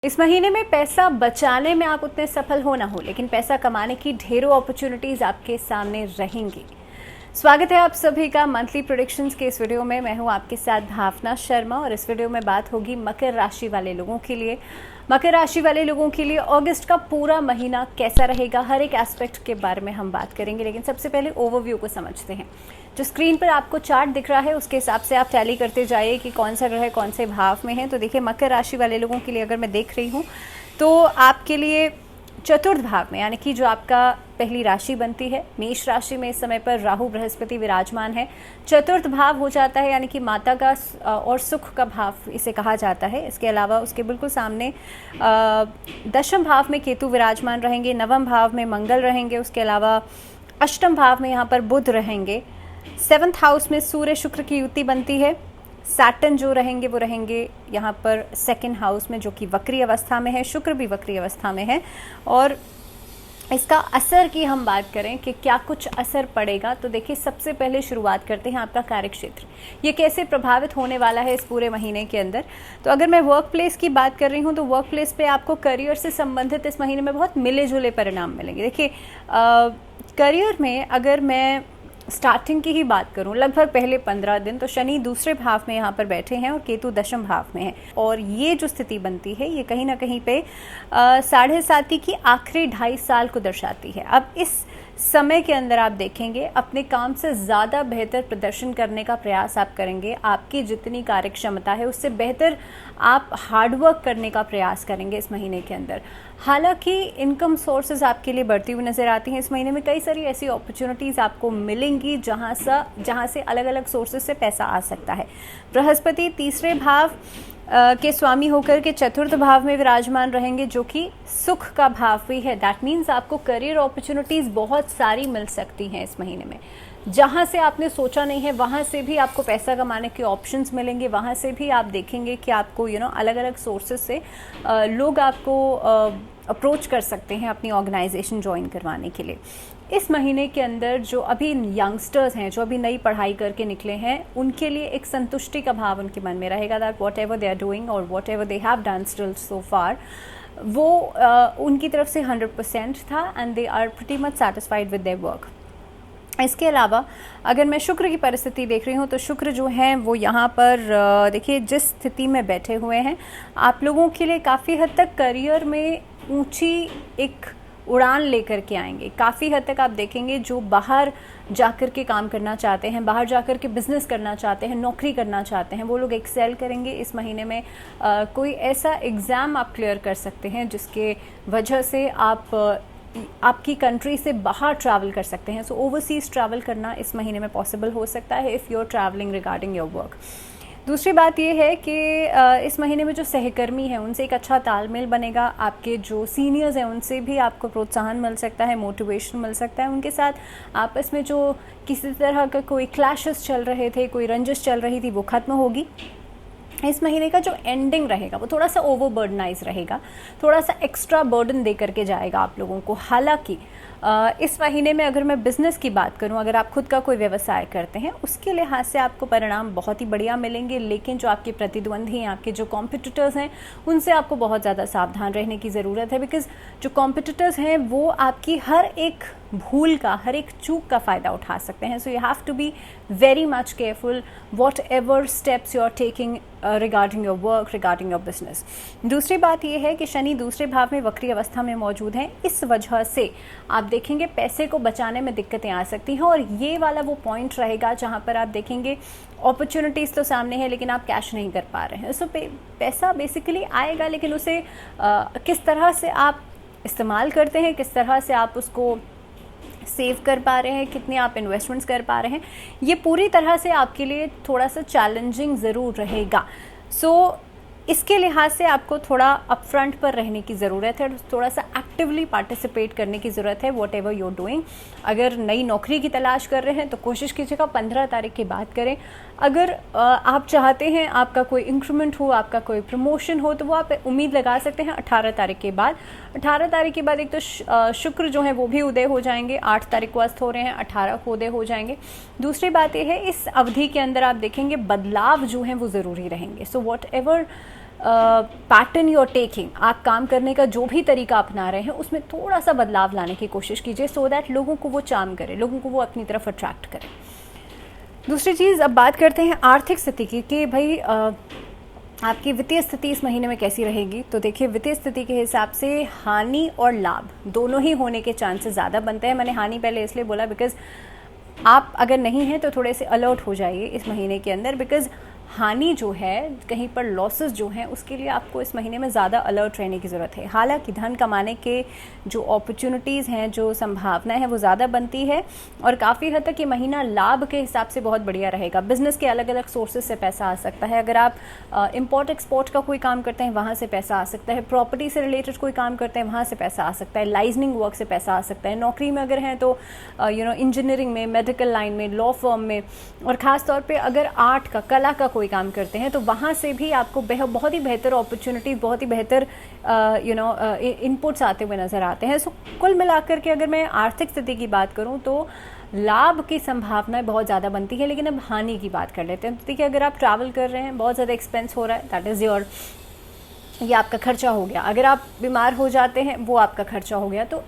इस महीने में पैसा बचाने में आप उतने सफल हो ना हो, लेकिन पैसा कमाने की ढेरों अपॉर्चुनिटीज आपके सामने रहेंगी। स्वागत है आप सभी का मंथली प्रेडिक्शंस के इस वीडियो में। मैं हूं आपके साथ भावना शर्मा और इस वीडियो में बात होगी मकर राशि वाले लोगों के लिए। मकर राशि वाले लोगों के लिए अगस्त का पूरा महीना कैसा रहेगा, हर एक एस्पेक्ट के बारे में हम बात करेंगे। लेकिन सबसे पहले ओवरव्यू को समझते हैं। जो स्क्रीन पर आपको चार्ट दिख रहा है उसके हिसाब से आप टैली करते जाइए कि कौन सा ग्रह कौन से भाव में है। तो देखिए, मकर राशि वाले लोगों के लिए अगर मैं देख रही हूँ तो आपके लिए चतुर्थ भाव में, यानी कि जो आपका पहली राशि बनती है, मेष राशि में इस समय पर राहु बृहस्पति विराजमान है। चतुर्थ भाव हो जाता है, यानी कि माता का और सुख का भाव इसे कहा जाता है। इसके अलावा उसके बिल्कुल सामने दशम भाव में केतु विराजमान रहेंगे, नवम भाव में मंगल रहेंगे, उसके अलावा अष्टम भाव में यहाँ पर बुध रहेंगे। सेवंथ हाउस में सूर्य शुक्र की युति बनती है। सैटर्न जो रहेंगे वो रहेंगे यहाँ पर सेकंड हाउस में, जो कि वक्री अवस्था में है। शुक्र भी वक्री अवस्था में है। और इसका असर की हम बात करें कि क्या कुछ असर पड़ेगा, तो देखिए सबसे पहले शुरुआत करते हैं आपका कार्यक्षेत्र। ये कैसे प्रभावित होने वाला है इस पूरे महीने के अंदर। तो अगर मैं वर्क प्लेस की बात कर रही हूँ तो वर्क प्लेस पे आपको करियर से संबंधित इस महीने में बहुत मिले जुले परिणाम मिलेंगे। देखिए, करियर में अगर मैं स्टार्टिंग की ही बात करूं, लगभग पहले 15 दिन तो शनि दूसरे भाव में यहाँ पर बैठे हैं और केतु दशम भाव में है। और ये जो स्थिति बनती है ये कहीं ना कहीं पे 7.5 की आखिरी 2.5 साल को दर्शाती है। अब इस समय के अंदर आप देखेंगे अपने काम से ज़्यादा बेहतर प्रदर्शन करने का प्रयास आप करेंगे। आपकी जितनी कार्य क्षमता है उससे बेहतर आप हार्डवर्क करने का प्रयास करेंगे इस महीने के अंदर। हालांकि इनकम सोर्सेज आपके लिए बढ़ती हुई नज़र आती हैं। इस महीने में कई सारी ऐसी अपॉर्चुनिटीज़ आपको मिलेंगी जहां से अलग अलग सोर्सेज से पैसा आ सकता है। बृहस्पति तीसरे भाव के स्वामी होकर के चतुर्थ भाव में विराजमान रहेंगे, जो कि सुख का भाव भी है। दैट मीन्स आपको करियर अपॉर्चुनिटीज़ बहुत सारी मिल सकती हैं इस महीने में। जहाँ से आपने सोचा नहीं है वहाँ से भी आपको पैसा कमाने के ऑप्शंस मिलेंगे। वहाँ से भी आप देखेंगे कि आपको अलग अलग सोर्सेज से लोग आपको अप्रोच कर सकते हैं अपनी ऑर्गेनाइजेशन ज्वाइन करवाने के लिए। इस महीने के अंदर जो अभी यंगस्टर्स हैं, जो अभी नई पढ़ाई करके निकले हैं, उनके लिए एक संतुष्टि का भाव उनके मन में रहेगा। That whatever they are doing or whatever they have done still so far, वो उनकी तरफ से 100% था and they are pretty much satisfied with their work. इसके अलावा अगर मैं शुक्र की परिस्थिति देख रही हूँ तो शुक्र जो है वो यहाँ पर देखिए जिस स्थिति में बैठे हुए हैं, आप लोगों के लिए काफ़ी हद तक करियर में ऊंची एक उड़ान लेकर के आएंगे। काफ़ी हद तक आप देखेंगे जो बाहर जाकर के काम करना चाहते हैं, बाहर जाकर के बिजनेस करना चाहते हैं, नौकरी करना चाहते हैं, वो लोग एक्सेल करेंगे इस महीने में। कोई ऐसा एग्ज़ाम आप क्लियर कर सकते हैं जिसके वजह से आपकी कंट्री से बाहर ट्रैवल कर सकते हैं। सो ओवरसीज ट्रैवल करना इस महीने में पॉसिबल हो सकता है if you are travelling regarding your work. दूसरी बात ये है कि इस महीने में जो सहकर्मी हैं उनसे एक अच्छा तालमेल बनेगा। आपके जो सीनियर्स हैं उनसे भी आपको प्रोत्साहन मिल सकता है, मोटिवेशन मिल सकता है। उनके साथ आपस में जो किसी तरह का कोई क्लैशेस चल रहे थे, कोई रंजिश चल रही थी, वो ख़त्म होगी। इस महीने का जो एंडिंग रहेगा वो थोड़ा सा ओवरबर्डनाइज रहेगा, थोड़ा सा एक्स्ट्रा बर्डन दे करके जाएगा आप लोगों को। हालांकि इस महीने में अगर मैं बिज़नेस की बात करूं, अगर आप खुद का कोई व्यवसाय करते हैं, उसके लिहाज से आपको परिणाम बहुत ही बढ़िया मिलेंगे। लेकिन जो आपके प्रतिद्वंदी हैं, आपके जो कॉम्पिटिटर्स हैं, उनसे आपको बहुत ज़्यादा सावधान रहने की ज़रूरत है। बिकॉज जो कॉम्पिटिटर्स हैं वो आपकी हर एक भूल का, हर एक चूक का फ़ायदा उठा सकते हैं। So you have to be very much careful whatever steps you are taking regarding your work, regarding your business. दूसरी बात यह है कि शनि दूसरे भाव में वक्री अवस्था में मौजूद हैं। इस वजह से आप देखेंगे पैसे को बचाने में दिक्कतें आ सकती हैं। और ये वाला वो पॉइंट रहेगा जहाँ पर आप देखेंगे अपॉर्चुनिटीज़ तो सामने है लेकिन आप कैश नहीं कर पा रहे हैं। सो पैसा बेसिकली आएगा, लेकिन उसे किस तरह से आप इस्तेमाल करते हैं, किस तरह से आप उसको सेव कर पा रहे हैं, कितने आप इन्वेस्टमेंट्स कर पा रहे हैं, ये पूरी तरह से आपके लिए थोड़ा सा चैलेंजिंग ज़रूर रहेगा। सो इसके लिहाज से आपको थोड़ा अपफ्रंट पर रहने की ज़रूरत है, थोड़ा सा एक्टिवली पार्टिसिपेट करने की ज़रूरत है वॉट एवर यूर डूइंग। अगर नई नौकरी की तलाश कर रहे हैं तो कोशिश कीजिएगा 15 तारीख के बाद करें। अगर आप चाहते हैं आपका कोई इंक्रीमेंट हो, आपका कोई प्रमोशन हो, तो वो आप उम्मीद लगा सकते हैं 18 तारीख के बाद। 18 तारीख के बाद एक तो शुक्र जो है वो भी उदय हो जाएंगे, 8 तारीख को अस्त हो रहे हैं, 18 को उदय हो जाएंगे। दूसरी बात यह है इस अवधि के अंदर आप देखेंगे बदलाव जो हैं वो ज़रूरी रहेंगे। So what ever pattern you're taking, आप काम करने का जो भी तरीका अपना रहे हैं उसमें थोड़ा सा बदलाव लाने की कोशिश कीजिए, सो दैट लोगों को वो चार्म करे, लोगों को वो अपनी तरफ अट्रैक्ट करे। दूसरी चीज़, अब बात करते हैं आर्थिक स्थिति की कि भाई आपकी वित्तीय स्थिति इस महीने में कैसी रहेगी। तो देखिए, वित्तीय स्थिति के हिसाब से हानि और लाभ दोनों ही होने के चांसेस ज़्यादा बनते हैं। मैंने हानि पहले इसलिए बोला बिकॉज आप अगर नहीं हैं तो थोड़े से अलर्ट हो जाइए इस महीने के अंदर, बिकॉज हानि जो है, कहीं पर लॉसेस जो हैं, उसके लिए आपको इस महीने में ज़्यादा अलर्ट रहने की ज़रूरत है। हालांकि धन कमाने के जो अपॉर्चुनिटीज़ हैं, जो संभावनाएं हैं, वो ज़्यादा बनती है और काफ़ी हद तक ये महीना लाभ के हिसाब से बहुत बढ़िया रहेगा। बिजनेस के अलग अलग सोर्सेज से पैसा आ सकता है। अगर आप इम्पोर्ट एक्सपोर्ट का कोई काम करते हैं, वहाँ से पैसा आ सकता है। प्रॉपर्टी से रिलेटेड कोई काम करते हैं, वहाँ से पैसा आ सकता है। लाइजनिंग वर्क से पैसा आ सकता है। नौकरी में अगर हैं तो इंजीनियरिंग में, मेडिकल लाइन में, लॉ फर्म में, और ख़ास तौर पर अगर आर्ट का, कला का कोई काम करते हैं तो वहाँ से भी आपको बहुत ही बेहतर अपॉर्चुनिटी, बहुत ही बेहतर इनपुट्स आते हुए नज़र आते हैं। सो कुल मिलाकर के अगर मैं आर्थिक स्थिति की बात करूँ तो लाभ की संभावनाएं बहुत ज़्यादा बनती है। लेकिन अब हानि की बात कर लेते हैं। देखिए, अगर आप ट्रैवल कर रहे हैं, बहुत ज़्यादा एक्सपेंस हो रहा है, दैट इज़ योर, ये आपका खर्चा हो गया। अगर आप बीमार हो जाते हैं, वो आपका खर्चा हो गया। तो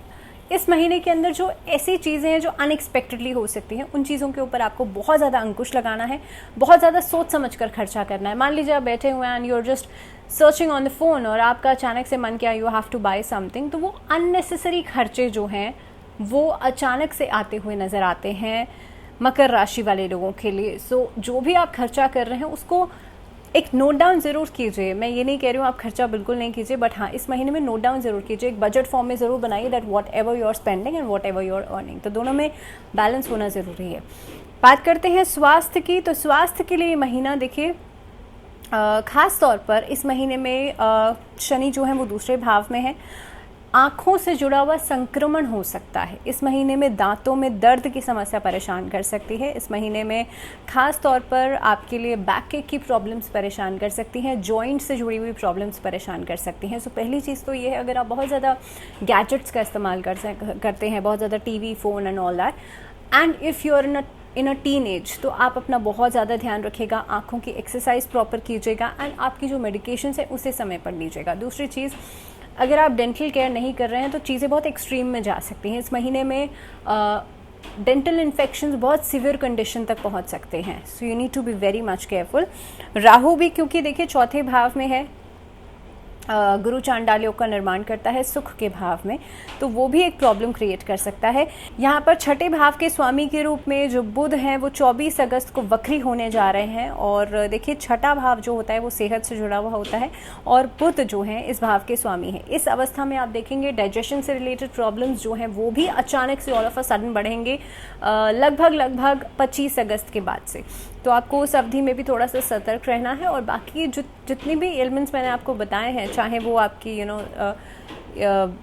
इस महीने के अंदर जो ऐसी चीज़ें हैं जो अनएक्सपेक्टेडली हो सकती हैं, उन चीज़ों के ऊपर आपको बहुत ज़्यादा अंकुश लगाना है, बहुत ज़्यादा सोच समझ कर खर्चा करना है। मान लीजिए आप बैठे हुए हैं and you are just searching on the phone और आपका अचानक से मन किया you have to buy something, तो वो अननेसेसरी खर्चे जो हैं वो अचानक से आते हुए नज़र आते हैं मकर राशि वाले लोगों के लिए। सो जो भी आप खर्चा कर रहे हैं उसको एक नोट डाउन ज़रूर कीजिए। मैं ये नहीं कह रही हूँ आप खर्चा बिल्कुल नहीं कीजिए, बट हाँ, इस महीने में नोट डाउन ज़रूर कीजिए। एक बजट फॉर्म में ज़रूर बनाइए that whatever you are spending and whatever you are earning, तो दोनों में बैलेंस होना ज़रूरी है। बात करते हैं स्वास्थ्य की। तो स्वास्थ्य के लिए ये महीना देखिए, ख़ास तौर पर इस महीने में शनि जो है वो दूसरे भाव में है। आँखों से जुड़ा हुआ संक्रमण हो सकता है इस महीने में। दांतों में दर्द की समस्या परेशान कर सकती है इस महीने में। खास तौर पर आपके लिए बैक एक की प्रॉब्लम्स परेशान कर सकती हैं, जॉइंट से जुड़ी हुई प्रॉब्लम्स परेशान कर सकती हैं। सो पहली चीज़ तो ये है, अगर आप बहुत ज़्यादा गैजेट्स का इस्तेमाल करते हैं, बहुत ज़्यादा TV, phone and all that, and if you are in a teen age, तो आप अपना बहुत ज़्यादा ध्यान रखिएगा, आँखों की एक्सरसाइज प्रॉपर कीजिएगा एंड आपकी जो मेडिकेशन है उसे समय पर लीजिएगा। दूसरी चीज़, अगर आप डेंटल केयर नहीं कर रहे हैं तो चीज़ें बहुत एक्सट्रीम में जा सकती हैं। इस महीने में डेंटल इन्फेक्शंस बहुत सीवियर कंडीशन तक पहुंच सकते हैं। So you need to be very much careful. Rahu भी, क्योंकि देखिए चौथे भाव में है, गुरु चांडाल योग का निर्माण करता है सुख के भाव में, तो वो भी एक प्रॉब्लम क्रिएट कर सकता है। यहाँ पर छठे भाव के स्वामी के रूप में जो बुध हैं वो 24 अगस्त को वक्री होने जा रहे हैं। और देखिए, छठा भाव जो होता है वो सेहत से जुड़ा हुआ होता है और बुध जो हैं इस भाव के स्वामी हैं। इस अवस्था में आप देखेंगे डाइजेशन से रिलेटेड प्रॉब्लम्स जो हैं वो भी अचानक से ऑल ऑफ अ सडन बढ़ेंगे लगभग 25 अगस्त के बाद से। तो आपको उस अवधि में भी थोड़ा सा सतर्क रहना है। और बाकी जितनी भी एलिमेंट्स मैंने आपको बताए हैं, चाहे वो आपकी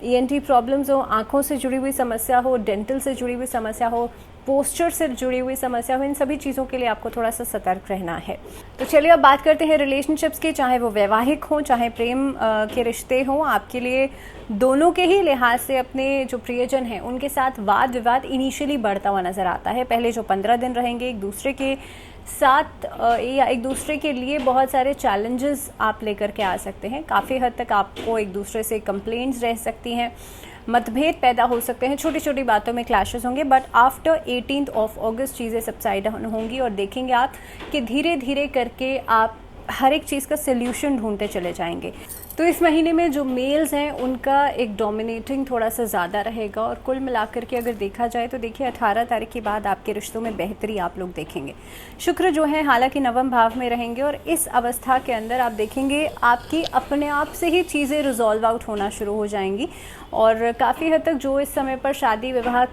ENT प्रॉब्लम्स हो, आँखों से जुड़ी हुई समस्या हो, डेंटल से जुड़ी हुई समस्या हो, पोस्चर से जुड़ी हुई समस्या हो, इन सभी चीज़ों के लिए आपको थोड़ा सा सतर्क रहना है। तो चलिए अब बात करते हैं रिलेशनशिप्स की, चाहे वो वैवाहिक हों, चाहे प्रेम के रिश्ते हों। आपके लिए दोनों के ही लिहाज से अपने जो प्रियजन हैं उनके साथ वाद विवाद इनिशियली बढ़ता हुआ नज़र आता है। पहले जो 15 दिन रहेंगे एक दूसरे के साथ या एक दूसरे के लिए बहुत सारे चैलेंजेस आप लेकर के आ सकते हैं। काफ़ी हद तक आपको एक दूसरे से कंप्लेंट्स रह सकती हैं, मतभेद पैदा हो सकते हैं, छोटी छोटी बातों में क्लैशेस होंगे, बट आफ्टर 18 अगस्त चीज़ें सबसाइड डाउन होंगी और देखेंगे आप कि धीरे धीरे करके आप हर एक चीज़ का सोल्यूशन ढूंढते चले जाएंगे। तो इस महीने में जो मेल्स हैं उनका एक डोमिनेटिंग थोड़ा सा ज़्यादा रहेगा। और कुल मिलाकर के अगर देखा जाए तो देखिए 18 तारीख के बाद आपके रिश्तों में बेहतरी आप लोग देखेंगे। शुक्र जो है हालांकि नवम भाव में रहेंगे और इस अवस्था के अंदर आप देखेंगे आपकी अपने आप से ही चीज़ें रिजॉल्व आउट होना शुरू हो जाएंगी। और काफ़ी हद तक जो इस समय पर शादी विवाह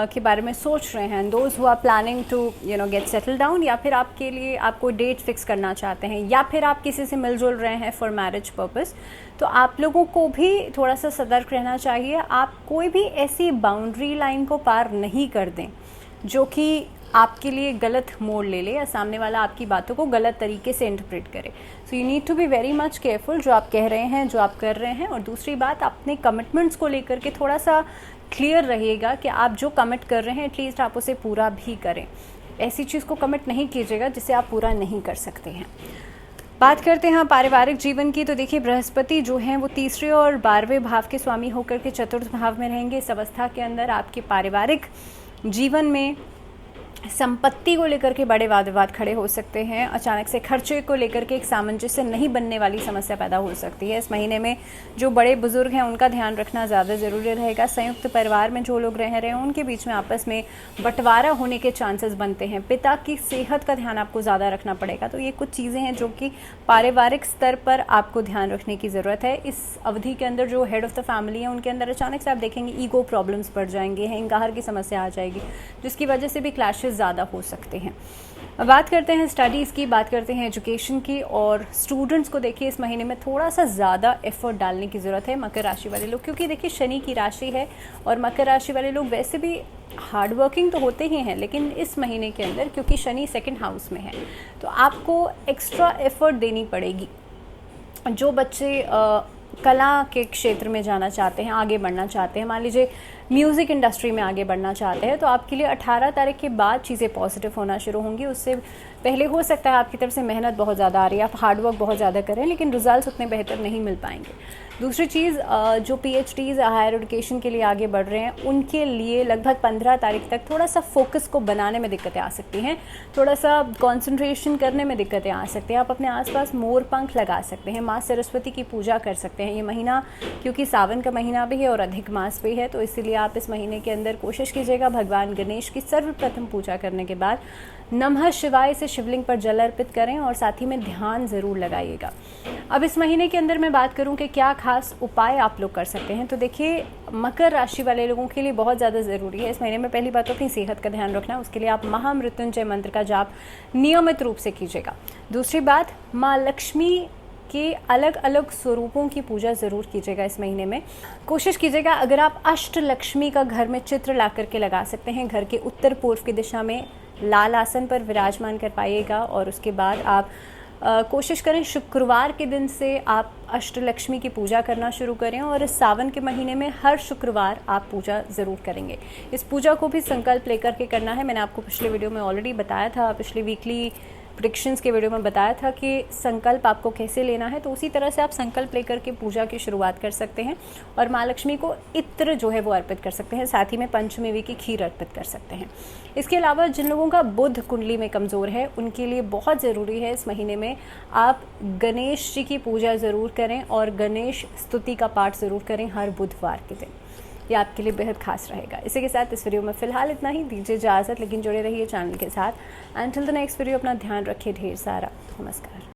के बारे में सोच रहे हैं, those who are planning to get settle down, या फिर आपके लिए आप कोई डेट फिक्स करना चाहते हैं, या फिर आप किसी से मिलजुल रहे हैं फॉर मैरिज पर्पस, तो आप लोगों को भी थोड़ा सा सतर्क रहना चाहिए। आप कोई भी ऐसी बाउंड्री लाइन को पार नहीं कर दें जो कि आपके लिए गलत मोड़ ले ले या सामने वाला आपकी बातों को गलत तरीके से इंटरप्रेट करे। So you need to be very much careful जो आप कह रहे हैं, जो आप कर रहे हैं। और दूसरी बात, अपने कमिटमेंट्स को लेकर के थोड़ा सा क्लियर रहिएगा कि आप जो कमिट कर रहे हैं एटलीस्ट आप उसे पूरा भी करें। ऐसी चीज़ को कमिट नहीं कीजिएगा जिसे आप पूरा नहीं कर सकते हैं। बात करते हैं पारिवारिक जीवन की, तो देखिए बृहस्पति जो हैं वो तीसरे और 12वें भाव के स्वामी होकर के चतुर्थ भाव में रहेंगे। इस अवस्था के अंदर आपके पारिवारिक जीवन में संपत्ति को लेकर के बड़े वाद विवाद खड़े हो सकते हैं। अचानक से खर्चे को लेकर के एक सामंजस्य नहीं बनने वाली समस्या पैदा हो सकती है। इस महीने में जो बड़े बुजुर्ग हैं उनका ध्यान रखना ज़्यादा ज़रूरी रहेगा। संयुक्त परिवार में जो लोग रह रहे हैं उनके बीच में आपस में बंटवारा होने के चांसेस बनते हैं। पिता की सेहत का ध्यान आपको ज़्यादा रखना पड़ेगा। तो ये कुछ चीज़ें हैं जो कि पारिवारिक स्तर पर आपको ध्यान रखने की ज़रूरत है। इस अवधि के अंदर जो हेड ऑफ़ द फैमिली है उनके अंदर अचानक से आप देखेंगे ईगो प्रॉब्लम्स बढ़ जाएंगे, अहंकार की समस्या आ जाएगी, जिसकी वजह से भी क्लैशेस ज़्यादा हो सकते हैं। अब बात करते हैं स्टडीज़ की, बात करते हैं एजुकेशन की। और स्टूडेंट्स को देखिए इस महीने में थोड़ा सा ज़्यादा एफर्ट डालने की ज़रूरत है मकर राशि वाले लोग, क्योंकि देखिए शनि की राशि है और मकर राशि वाले लोग वैसे भी हार्ड वर्किंग तो होते ही हैं, लेकिन इस महीने के अंदर क्योंकि शनि सेकंड हाउस में है तो आपको एक्स्ट्रा एफर्ट देनी पड़ेगी। जो बच्चे कला के क्षेत्र में जाना चाहते हैं, आगे बढ़ना चाहते हैं, मान लीजिए म्यूज़िक इंडस्ट्री में आगे बढ़ना चाहते हैं, तो आपके लिए 18 तारीख के बाद चीज़ें पॉजिटिव होना शुरू होंगी। उससे पहले हो सकता है आपकी तरफ से मेहनत बहुत ज़्यादा आ रही है, आप हार्डवर्क बहुत ज़्यादा करें, लेकिन रिजल्ट्स उतने बेहतर नहीं मिल पाएंगे। दूसरी चीज़, जो PhDs हायर एजुकेशन के लिए आगे बढ़ रहे हैं उनके लिए लगभग 15 तारीख तक थोड़ा सा फोकस को बनाने में दिक्कतें आ सकती हैं, थोड़ा सा कॉन्सेंट्रेशन करने में दिक्कतें आ सकती हैं। आप अपने आसपास मोर पंख लगा सकते हैं, माँ सरस्वती की पूजा कर सकते हैं। ये महीना क्योंकि सावन का महीना भी है और अधिक मास भी है, तो इसीलिए आप इस महीने के अंदर कोशिश कीजिएगा भगवान गणेश की सर्वप्रथम पूजा करने के बाद नमः शिवाय से शिवलिंग पर जल अर्पित करें और साथ ही में ध्यान ज़रूर लगाइएगा। अब इस महीने के अंदर मैं बात करूं कि क्या खास उपाय आप लोग कर सकते हैं, तो देखिए मकर राशि वाले लोगों के लिए बहुत ज़्यादा ज़रूरी है इस महीने में। पहली बात तो अपनी सेहत का ध्यान रखना, उसके लिए आप महामृत्युंजय मंत्र का जाप नियमित रूप से कीजिएगा। दूसरी बात, माँ लक्ष्मी के अलग अलग स्वरूपों की पूजा ज़रूर कीजिएगा इस महीने में। कोशिश कीजिएगा अगर आप अष्ट लक्ष्मी का घर में चित्र ला करके लगा सकते हैं, घर के उत्तर पूर्व की दिशा में लाल आसन पर विराजमान कर पाइएगा। और उसके बाद आप कोशिश करें शुक्रवार के दिन से आप अष्टलक्ष्मी की पूजा करना शुरू करें और इस सावन के महीने में हर शुक्रवार आप पूजा ज़रूर करेंगे। इस पूजा को भी संकल्प लेकर के करना है। मैंने आपको पिछले वीडियो में ऑलरेडी बताया था, पिछले वीकली प्रेडिक्शंस के वीडियो में बताया था कि संकल्प आपको कैसे लेना है, तो उसी तरह से आप संकल्प लेकर के पूजा की शुरुआत कर सकते हैं। और माँ लक्ष्मी को इत्र जो है वो अर्पित कर सकते हैं, साथ ही में पंचमेवी की खीर अर्पित कर सकते हैं। इसके अलावा जिन लोगों का बुध कुंडली में कमज़ोर है उनके लिए बहुत ज़रूरी है इस महीने में आप गणेश जी की पूजा ज़रूर करें और गणेश स्तुति का पाठ ज़रूर करें हर बुधवार के दिन। ये आपके लिए बेहद खास रहेगा। इसी के साथ इस वीडियो में फ़िलहाल इतना ही, दीजिए इजाज़त, लेकिन जुड़े रहिए चैनल के साथ। अंटिल द नेक्स्ट वीडियो अपना ध्यान रखिए ढेर सारा। नमस्कार।